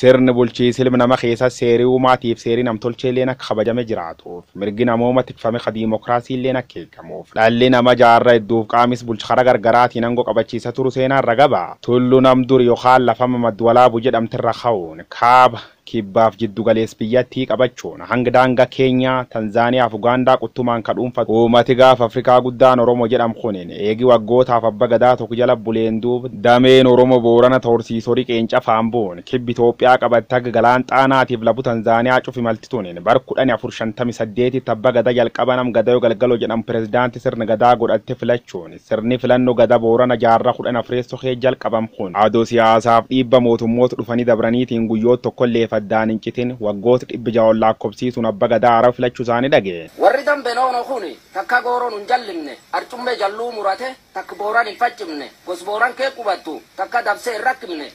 sirni bulchiinsi ilma namaa keessa seerii uumaatiif seerii namtolchee illee akka kabajame jiraatuuf mirgi namooma tikfame ka diimokiraasii illee akka eegamuuf dhalli nama jaarra hedduuf qaamis bulchara gargaraatiin aangoo qabachiisa turu seenaan ragaba tullu nam dur yookaan lafa mamadwalaabu jedhamtirra ka'uun kaaba kibbaaf jiddu galees biyyattii qabachuun hanga daangaa Keenyaa, Tanzaaniyaa fi Ugaandaa quttumaan ka dhuunfatu uummati gaafa Afrikaa guddaan Oromoo jedhamu kunin eegi waggootaaf abba gadaa tokko jala buleen duuba dameen Oromoo Boorana horsiisorii qeenca faamboon kibbi Itoophiyaa qabatte akka galaan xaanaatiif labu Tanzaaniyaa cufi maltituun bar 1458 abba gadaa jalqaba nam gadaa galgaloo jedhamu pirezidaantii sirna gadaa godhatte filachuun sirni filannoo gadaa Boorana jaarraa 14 jalqabam kun adoo siyaasaaf dhiibba mootummoota dhufanii dabraniitiin guyyoota tokkollee faddaan incitin waggoota dhibbi jaawon lakkoofsiisuun abba gadaa haara filachuu isaanii dhagee. Warri dambenoon kuni takka gooroon hin jallimne arcummee jalluu murate takka booraan hin faccimne gos booraan kee qubattu takka dabsee hin rakkimne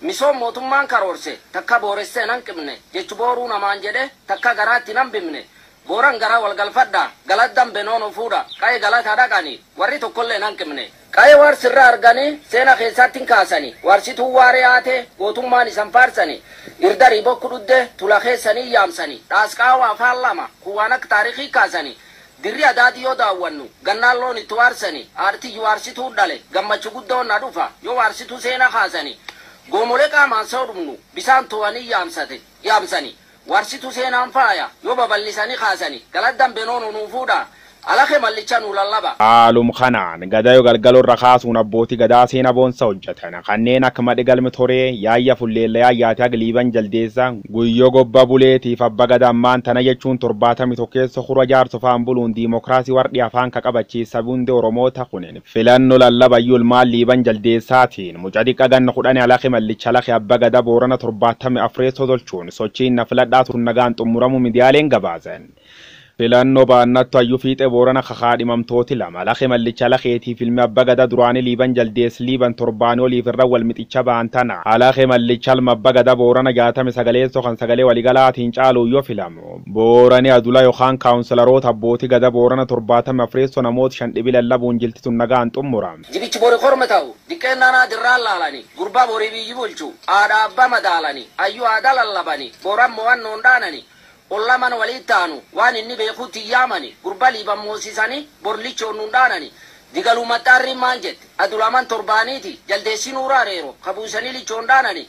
misoom mootummaan karoorse takka booressee hin hanqibne jechu booruu namaan jedhe takka garaatti hin hambifne booran garaa walgalfadha galat dambenoon fuudha qa'ee galata dhaqanii warri tokkollee hin hanqibne. Qa'ee waarsirraa arganii seena keessatti hin kaasanii waarsituu waaree haate gootummaan isan faarsanii irdarii bokku dhudde tula keessanii yaamsanii dhaasqaawaa afaan lama kuwaan akka taarikii kaasanii dirri adaati yoo daawwannu gannaan loon itti waarsanii aartii waarsituu dhale gammachuu guddoon na dhufa yoo waarsituu seena kaasanii goomolee qaamaan soo dhumnu bisaan tuwanii yaamsanii waarsituu seenaan faaya yoo babal'isanii kaasanii galat dambenoon nuu fuudha. Alake mallichaan ulallaba. Haalum kanaan gadaa galgaloo irra kaasuun abbootii gadaa seena boonsa hojjetan kanneen akka madhi galmi toree yaayya fulleella yaayyaati agliiban jaldeessa guyyoo gobba buleetiif abba gadammaan tana jechuun 71 keessa hura jaarso faan buluun diimokiraasii wardhi afaan ka qabachiisa bunde Oromoota kunin filannoo lallabayyul maal liiban jaldeessaatiin mucaa xiqqaa ganna 10 alake mallicha alake abba gadaa Boorana 74 tolchuun sochiin na filadhaa turun nagaan xumuramu miidiyaaleen gabaasan. filannoo baannattu ayyuu fiixee Boorana kakaadhimamtooti lama laxe mallicha laxeetii filmi abba gadaa duraanii liiban jaldees liiban torbaanii oliif irra wal mixicha baantana alaxe mallicha alma abba gadaa Boorana 69 kan sagalee waligalaatiin caalu yoo filamu Boorani adula yookaan kaawunsilaroota abbootii gadaa Boorana 74 namoota 5 lallabuun jiltituun nagaan xumuram jibichi boori korma ta'u diqqeennaanaa dirraan laalanii gurbaa borii biyyi bulchu aadaa abbaa madaalanii ayyuu aadaa lallabanii Booran mo'annoon dhaananii Ollaman walitaanu waan inni beekutti yaamani gurba liiban moosisanii borlichoon hundaanani digaluu maxxaarri maanjet adulaman torbaaniiti jaldeessin uraareero kabuusanii lichoon dhaanani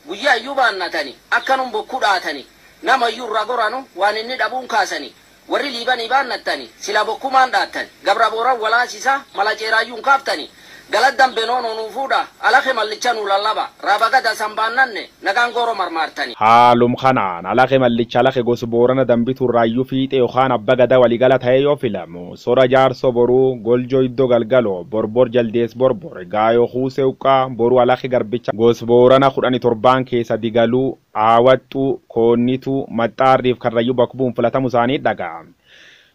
guyyaa iyyuu baannatani akkanum bokkuu dhaatani nama iyyuu irra goranu waan inni dhabuun kaasani warri liibanii baannattani sila bokkumaan dhaattani gabra Booran walaasisa mala ceeraayyuun kaaftani galaddan benoon onuufuudha alake mallichaan ulallaba raabagada sambaannanne nagaan goro marmaartani haalum kanaan alake mallicha alake gos Boorana dambitu raayyuu fiixee yookaan abba gadaa waligala ta'ee yoo filamu sora jaarso boruu goljoo iddoo galgaloo borbor jaldees borbor gaayoo huusee uqqaa boruu alake garbicha gos Boorana 17 keessa digaluu aawwaxxuu koonnituu maxxaarriif karrayyuu bakbuun filatamu isaanii dhaga'am.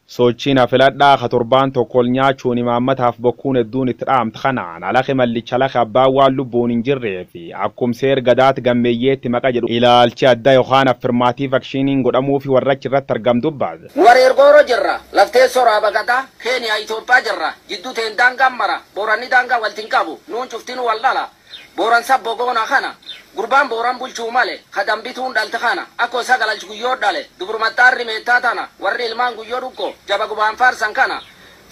Sochina filadhaa ka torbaan tokkol nyaachuun imaammataaf bokkuun hedduun itti dhaamte kanaan alake mallicha alake abbaa waan lubbuun hin jirree fi akkum seer gadaati gammeeyyeetti maqa jedhu ilaalchi adda yookaan affirmaatiif akshiniin godhamuu fi warrachi irratti argamtu baase. Wareer gooro jirra laftee soraa bagataa Keeniyaa Itoophiyaa jirra jidduu teen daangaan mara Booranni daangaa waltiin qabu nuun cuftinu wal dhala Booran sabbo goona kana gurbaan Booran bulchuu male kadambituun dhalte kana akko isa galalchi guyyoo dhale duburmaxxaarri meettaa tana warri ilmaan guyyoo dhukko jaba gubaan faarsan kana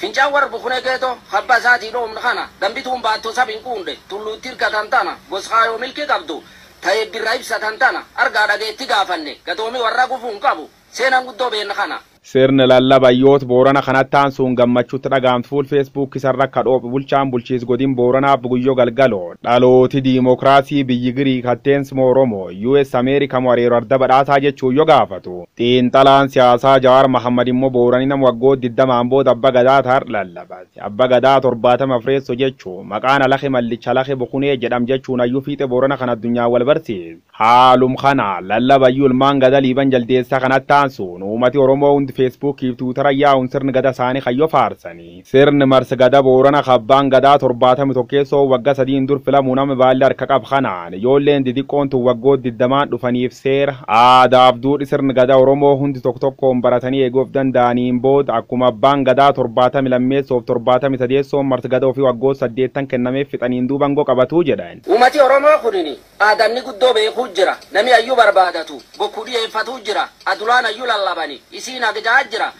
fincaan warra bukunee geeto habba isaatii dhoomna kana dambituun baattoo sabin quunde tulluutti hirkatan tana goskaayoo milkii qabdu ta'ee birra ibsatan tana argaa dhageetti gaafanne gatoomi warra gufuun qabu seenaan guddoo beenna kana. Sirni lallabayyoot Boorana kanattaan sun gammachuutti dhagaamtu fuul Facebook isarra akka dhoophe bulchaan bulchiis godin Booranaaf guyyoo galgaloo dhalooti diimokiraasii biyyi Giriik hatteensi Oromoo US Ameerikaa wareeroo arda badhaasaa jechuun yoo gaafatu xiinxalaan siyaasaa Jawaar Mahammad immoo Boorani nama waggoota 20 booda abba gadaa taar lallabaati abba gadaa 74 jechuun maqaan alake mallicha alake bokunee jedham jechuun ayyuu fiixee Boorana kan addunyaa wal barsiise haalum kana lallabayyuu ilmaan gadaa liiban jaldeessaa kanattaan sun uummati Oromoo hundi feesbuukii fi tuutara yaa'uun sirni gada isaanii kayyoo faarsanii. Sirni marsa gada boorana kabbaan gadaa 71 keessoo wagga 3 dur filamuu nama baalli harka qab kanaan ijoolleen xixiqqoon tun waggoota 20 dhufaniif seera aadaaf duudhi sirni gada Oromoo hundi tokkoon baratanii eeguuf danda'aniin booda akkuma abbaan gadaa 70 lammeessoof 73 marsa gada ofii waggoota 8 kennameef fixaniin duubangoo qabatuu jedhan. Uummati Oromoo kunini aadanni guddoo beekuu jira. Nami ayyuu barbaadatu bokkuu dhiyeeffatuu jira. Adulaan ayyuu lallabani isiin agajaa jira.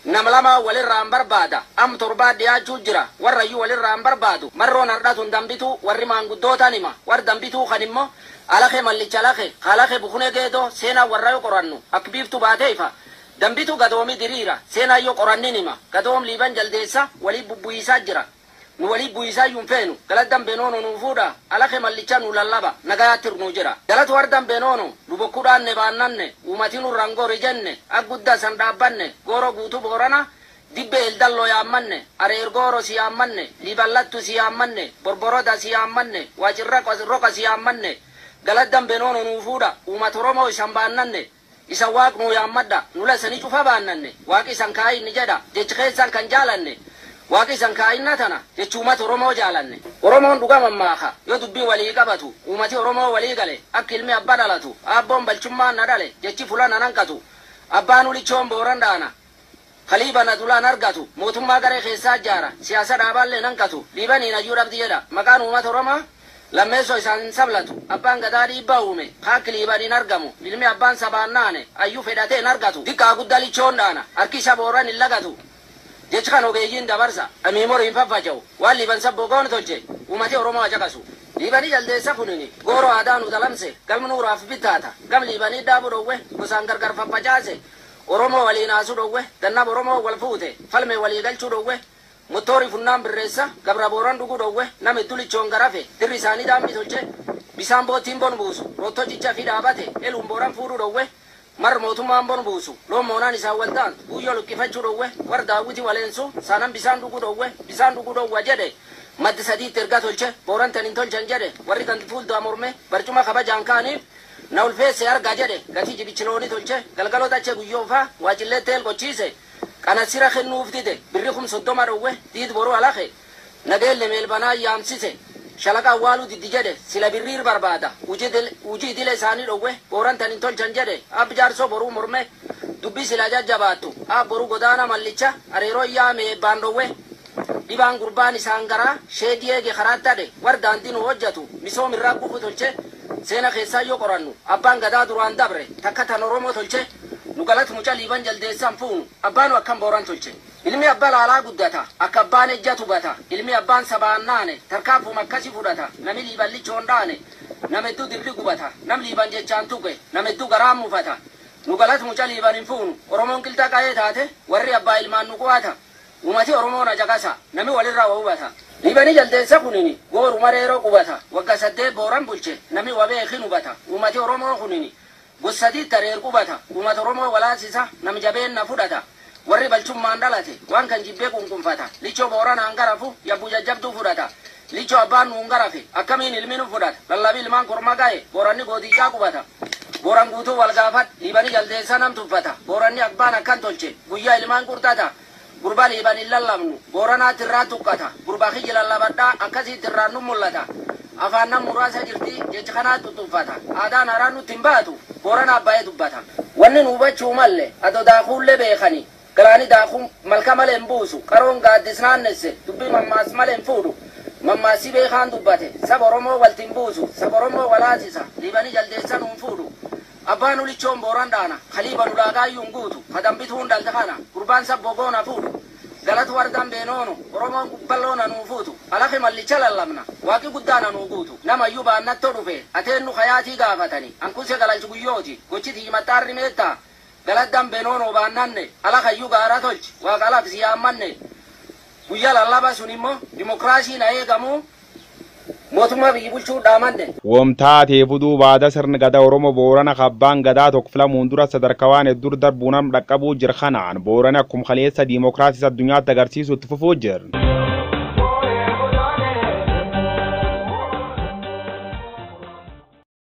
Nam lama walirraan barbaada am torbaa dhiyaachuu jira. Warra ayyuu walirraan barbaadu marroon hardhatun dambituu warri maanguddootaan hima war dambituu kan immoo alake mallicha alake bukunee geedoo seenaa warra yoo qorannu akka biiftu baatee ifa. Dambituu gadoomi diriira seenaa yoo qorannin hima. Gadoom liiban jaldeessa walii bubbuyisaa jira. Nu walii buyisaa yuun feenu galat dambeenoono nu fuudha alake mallicha nu lallaba nagayaatti nu jira. Galat war dambeenoono nu bokkuudhaan ne baannanne uummati nu rangoori jenne aggudda san dhaabbanne gooro guutuu boorana dibbe eldalloo yaammanne areer gooro si yaammanne liballattu si yaammanne borboroda si yaammanne waajirra roqa si yaammanne galat dambeenoono nu fuudha uummata Oromoo isan baannanne isa waaq nu yaammadda nula sanii cufa baannanne waaqi isan kaa'ii ni jedha jechi keessan kan jaalanne. Waaqi san kaa'inna tana jechuumat Oromoo jaalanne. Oromoon dhuga mammaaka yoo dubbii walii qabatu uummati Oromoo walii gale akka ilmi abbaa dhalatu abboon balchummaan na dhale jechi fulana nanqatu abbaan ulichoon booran dhaana kaliibana dulaan argatu mootummaa garee keessaa jaara siyaasa dhaabaallee nanqatu liibaniin ayyuu dhabdi jedha maqaan uummata Oromoo lammeessoo isaan sablatu abbaan gadaa dhiibbaa uume haakki liibaniin argamu ilmi abbaan sabaannaane ayyuu fedhateen argatu xiqqaa guddaa lichoon dhaana harki isa booran hin lagatu. Jecha kan ogeeyyiin dabarsa amiimoriin faffaca'u waan liiban sabboo goon tolche uummati Oromoo ajaqasu. Liibanii jaldeessa kunini gooroo aadaa nu dalamse galma nuuraaf bitaata gam liibanii dhaabu dhowwe gosaan gargar faffacaase Oromoo waliin haasuu dhowwe dannab Oromoo wal fuute falme walii galchuu dhowwe motorii funnaan birreessa gabra booran dhuguu dhowwe nama iddoo lichoon garafe dirri isaanii daambi tolche bisaan boottiin bon buusu rottoo cicha fi dhaabate eluun booran fuudhuu dhowwe. Mar mootummaan bon buusu loon moonaan isaan waltaan guyyoo luqqifachuu dhowwe war daawwiti waleensu saanan bisaan dhuguu dhowwe jedhe maddi sadiitti erga tolche booran tan hin tolchan jedhe warri kan fuuldaa morme barcuma kabajaan kaaniif na ulfeesse argaa jedhe gatii jibichilooni tolche galgaloota ache guyyoofaa waajilleetti elgochiise qanassira kennuuf dide birri 30 dhowwe diid boruu alake nageelle meelbanaa yaamsise. Shalaqa awwaaluu diddi jedhe sila birriir barbaada hujii idile isaanii dhowwe booran tan hin tolchan jedhe abbi jaarsoo boruu morme dubbii sila jajjabaattu ab boruu godaana mallicha areeroo yaame eebbaan dhowwe dhibaan gurbaan isaan garaa sheedii eege karaattadhe war daandii nu hojjatu misoom irraa qufu tolche seena keessaa yoo qorannu abbaan gadaa duraan dabre takka tan Oromoo tolche nu galatu muca liiban jaldeessaan fuunu abbaanu akkam booran tolche. Ilmi abbaa laalaa guddata akka abbaan ejjatu bata ilmi abbaan sabaannaane tarkaanfuma akkasi fudhata nami liiban lichoon dhaane nama hedduu dirri gubata nam liiban jechaan tuqe nama hedduu garaan mufata nu galatu muca liiban hin fuunu Oromoon qilxa qa'ee taate warri abbaa ilmaan nu qu'ata uummati Oromoon ajaqasa nami walirraa wahubata. Liibanii jaldeessa kunini gooru mareeroo qubata wagga 8 booran bulche nami wabeekin hubata uummati Oromoo kunini gossadii tareer qubata uummata Oromoo walaasisa nam jabeen na fudhata. Warri balchummaan dhalate waan kan jibbee kunkunfata lichoo booranaan garafu yabbuu jajjabduu fudhata lichoo abbaan nuun garafe akkamiin ilmi nu fudhata lallabii ilmaan korma ga'e booranni gootichaa qubata booran guutuu wal gaafat liibanii jaldeessa nam tuffata booranni abbaan akkan tolche guyyaa ilmaan qurxata gurba liiban hin lallabnu booranaatti irraa tuqqata gurba kiyyi lallabadhaa akkasiitti irraan nu mul'ata afaan nam muraasa jirti jecha kanaatti tuffata aadaan haraan nutti hin baatu boorana abbaa'ee dubbata wanni nu hubachuu malle ado daakuullee beekanii. Galaani daakuu malka malee hin buusu qaroon gaaddis naannesse dubbii mammaas malee hin fuudhu mammaasii beekaan dubbate saba Oromoo waltiin buusu saba Oromoo walaasisa liibanii jaldeessan hin fuudhu abbaan ulichoon booran dhaana kaliiban ulaagaayyuun guutu kadambituun dhalta kana gurbaan sabboo goona fuudhu galatu wardaan beenoonu Oromoon balloona nuu fuutu alafe mallicha lallabna waaqi guddaana nuu guutu namayyuu baannattoo dhufe ateen nu hayaatii gaafatanii ankuse galalchi guyyooti gochiti himattaarri meettaa. Galaddan benoonoo baannanne ala kayyuu gaaraa tolchi waaqa alaaf si yaammanne guyyaa lallaba sun immoo dimokiraasiin eegamu mootummaa biyyi bulchuu dhaamanne. Womtaatee buduu baada sirni gada Oromoo boorana kabbaan gadaa tokko filamuun dura sadarkaa waan hedduu darbuunam dhaqqabuu jira kanaan boorana akkuma kaleessa dimokiraasii addunyaatti agarsiisutti fufuu jira.